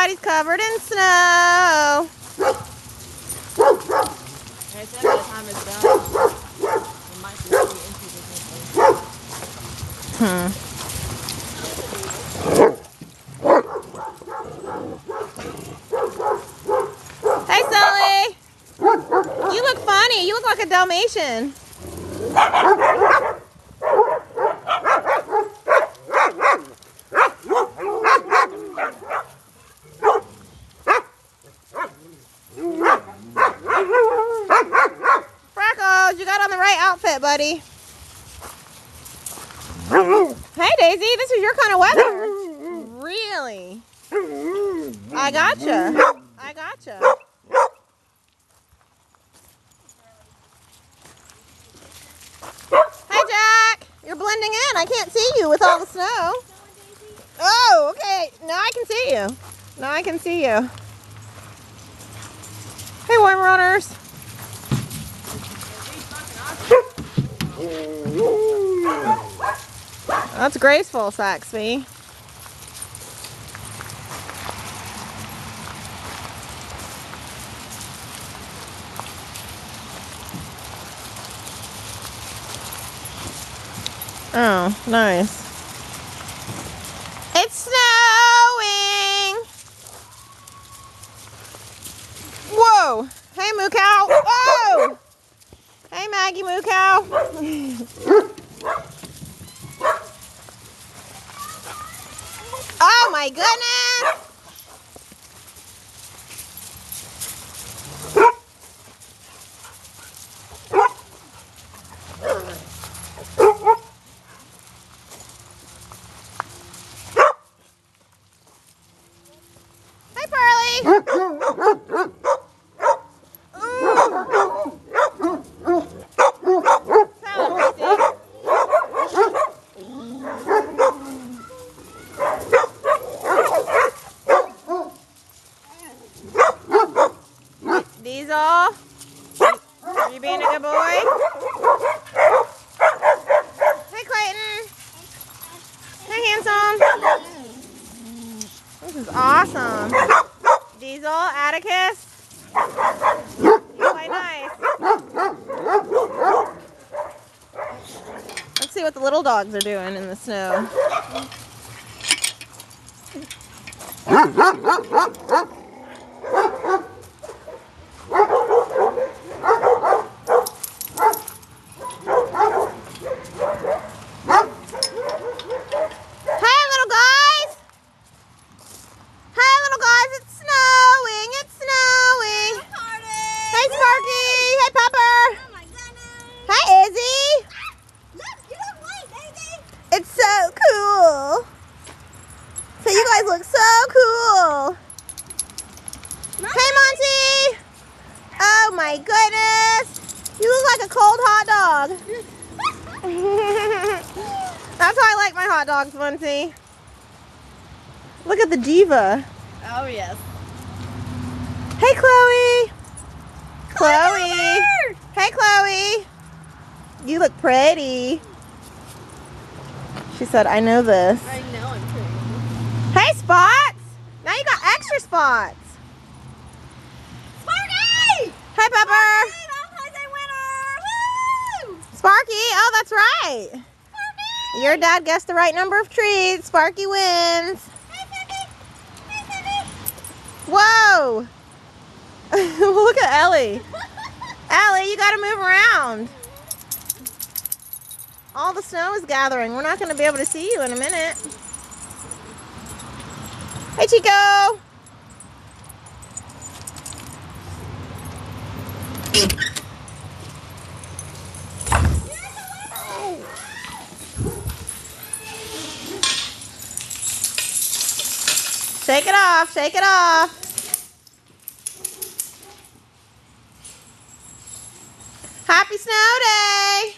Everybody's covered in snow. I said by the time it's done, it might be 3 inches or something. Hey, Sully. You look funny. You look like a Dalmatian. Freckles, you got on the right outfit, buddy. Hey, Daisy, this is your kind of weather. Really? I gotcha. I gotcha. Hey, Jack. You're blending in. I can't see you with all the snow. Oh, okay. Now I can see you. Now I can see you. Hey, worm runners. That's graceful, Saxby. Oh, nice. It's snowing. Whoa. Hey, Moo Cow. Whoa. Hey, Maggie Moo Cow. Oh, my goodness. Hey, Pearly. Diesel, are you being a good boy? Hey, Clayton. Hey, handsome. This is awesome. Diesel, Atticus. You play nice. Let's see what the little dogs are doing in the snow. It's so cool. So you guys look so cool. Hey, Monty. Oh my goodness. You look like a cold hot dog. That's how I like my hot dogs, Monty. Look at the diva. Oh, yes. Hey, Chloe. Chloe. Hey, Chloe. You look pretty. She said, I know this. I know I'm pretty. Hey, Spots. Now you got extra spots. Sparky! Hey, Pepper. Valentine's Day winner! Woo! Sparky. Oh, that's right. Sparky! Your dad guessed the right number of treats. Sparky wins. Hey, Sparky! Hey, Sparky! Whoa. Look at Ellie. Ellie, you got to move around. All the snow is gathering. We're not going to be able to see you in a minute. Hey, Chico. Shake it off. Shake it off. Happy Snow Day.